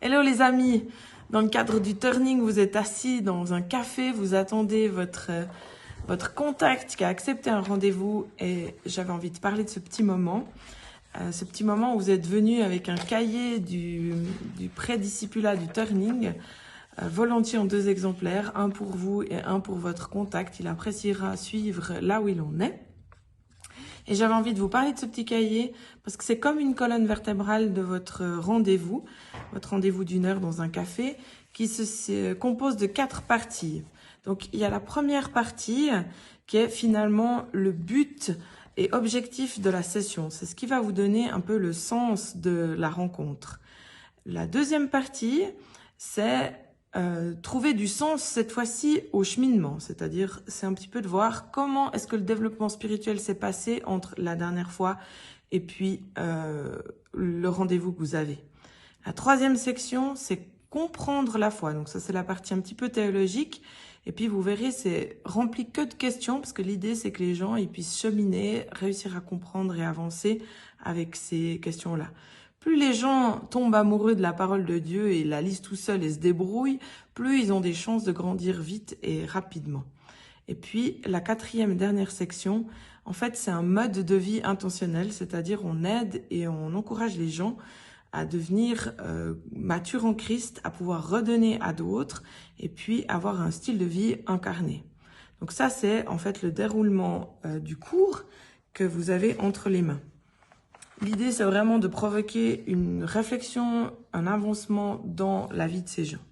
Hello les amis, dans le cadre du turning, vous êtes assis dans un café, vous attendez votre contact qui a accepté un rendez-vous et j'avais envie de parler de ce petit moment. Ce petit moment où vous êtes venu avec un cahier du pré-discipulat du turning, volontiers en 2 exemplaires, un pour vous et un pour votre contact. Il appréciera suivre là où il en est. Et j'avais envie de vous parler de ce petit cahier parce que c'est comme une colonne vertébrale de votre rendez-vous d'1 heure dans un café qui se compose de 4 parties. Donc il y a la première partie qui est finalement le but et objectif de la session. C'est ce qui va vous donner un peu le sens de la rencontre. La deuxième partie, c'est trouver du sens cette fois-ci au cheminement, c'est-à-dire c'est un petit peu de voir comment est-ce que le développement spirituel s'est passé entre la dernière fois et puis le rendez-vous que vous avez. La troisième section, c'est comprendre la foi, donc ça c'est la partie un petit peu théologique et puis vous verrez c'est rempli que de questions parce que l'idée c'est que les gens ils puissent cheminer, réussir à comprendre et avancer avec ces questions-là. Plus les gens tombent amoureux de la parole de Dieu et la lisent tout seuls et se débrouillent, plus ils ont des chances de grandir vite et rapidement. Et puis, la 4e et dernière section, en fait, c'est un mode de vie intentionnel, c'est-à-dire on aide et on encourage les gens à devenir matures en Christ, à pouvoir redonner à d'autres et puis avoir un style de vie incarné. Donc ça, c'est en fait le déroulement du cours que vous avez entre les mains. L'idée, c'est vraiment de provoquer une réflexion, un avancement dans la vie de ces gens.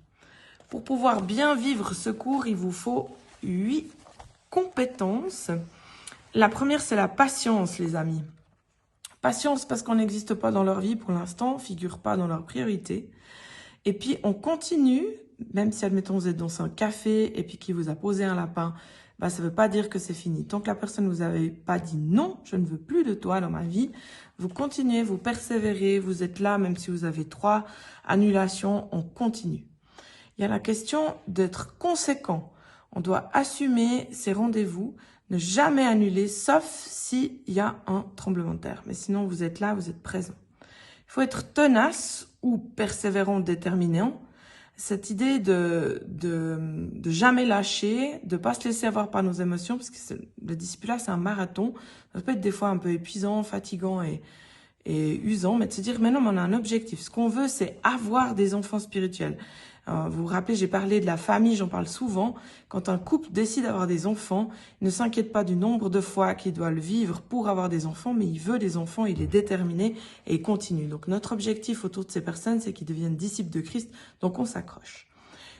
Pour pouvoir bien vivre ce cours, il vous faut 8 compétences. La première, c'est la patience, les amis. Patience parce qu'on n'existe pas dans leur vie pour l'instant, figure pas dans leurs priorités. Et puis, on continue, même si, admettons, vous êtes dans un café et puis qu'il vous a posé un lapin, bah, ça ne veut pas dire que c'est fini. Tant que la personne ne vous avait pas dit non, je ne veux plus de toi dans ma vie, vous continuez, vous persévérez, vous êtes là, même si vous avez 3 annulations, on continue. Il y a la question d'être conséquent. On doit assumer ses rendez-vous, ne jamais annuler, sauf s'il y a un tremblement de terre. Mais sinon, vous êtes là, vous êtes présent. Il faut être tenace ou persévérant, déterminant. Cette idée de jamais lâcher, de pas se laisser avoir par nos émotions, parce que le discipulat, c'est un marathon. Ça peut être des fois un peu épuisant, fatigant et usant, mais de se dire, mais non, mais on a un objectif. Ce qu'on veut, c'est avoir des enfants spirituels. Vous vous rappelez, j'ai parlé de la famille, j'en parle souvent. Quand un couple décide d'avoir des enfants, il ne s'inquiète pas du nombre de fois qu'il doit le vivre pour avoir des enfants, mais il veut des enfants, il est déterminé et il continue. Donc notre objectif autour de ces personnes, c'est qu'ils deviennent disciples de Christ, donc on s'accroche.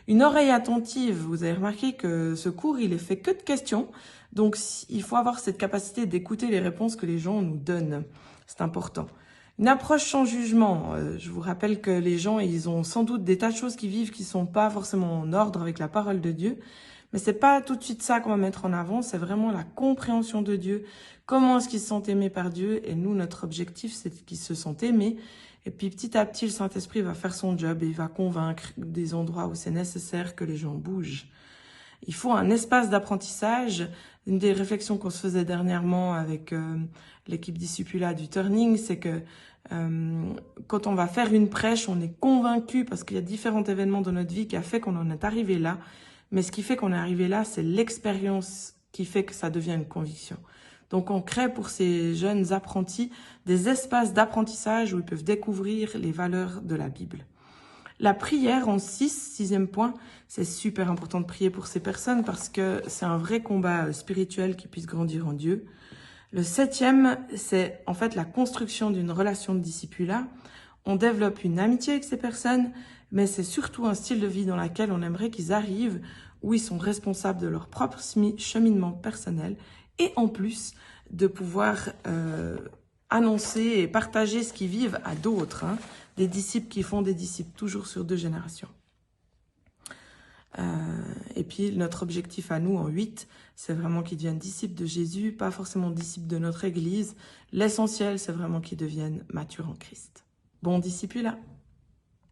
Une oreille attentive, vous avez remarqué que ce cours, il est fait que de questions, donc il faut avoir cette capacité d'écouter les réponses que les gens nous donnent. C'est important. Une approche sans jugement. Je vous rappelle que les gens, ils ont sans doute des tas de choses qui vivent qui sont pas forcément en ordre avec la parole de Dieu. Mais c'est pas tout de suite ça qu'on va mettre en avant. C'est vraiment la compréhension de Dieu. Comment est-ce qu'ils se sentent aimés par Dieu? Et nous, notre objectif, c'est qu'ils se sentent aimés. Et puis petit à petit, le Saint-Esprit va faire son job et il va convaincre des endroits où c'est nécessaire que les gens bougent. Il faut un espace d'apprentissage. Une des réflexions qu'on se faisait dernièrement avec l'équipe discipulat du Turning, c'est que quand on va faire une prêche, on est convaincu parce qu'il y a différents événements dans notre vie qui a fait qu'on en est arrivé là. Mais ce qui fait qu'on est arrivé là, c'est l'expérience qui fait que ça devient une conviction. Donc on crée pour ces jeunes apprentis des espaces d'apprentissage où ils peuvent découvrir les valeurs de la Bible. La prière en 6e point, c'est super important de prier pour ces personnes parce que c'est un vrai combat spirituel qui puisse grandir en Dieu. Le 7e, c'est en fait la construction d'une relation de discipulat. On développe une amitié avec ces personnes, mais c'est surtout un style de vie dans lequel on aimerait qu'ils arrivent, où ils sont responsables de leur propre cheminement personnel et en plus de pouvoir annoncer et partager ce qu'ils vivent à d'autres, des disciples qui font des disciples, toujours sur 2 générations. Et puis notre objectif à nous en 8, c'est vraiment qu'ils deviennent disciples de Jésus, pas forcément disciples de notre Église. L'essentiel, c'est vraiment qu'ils deviennent matures en Christ. Bon discipulat.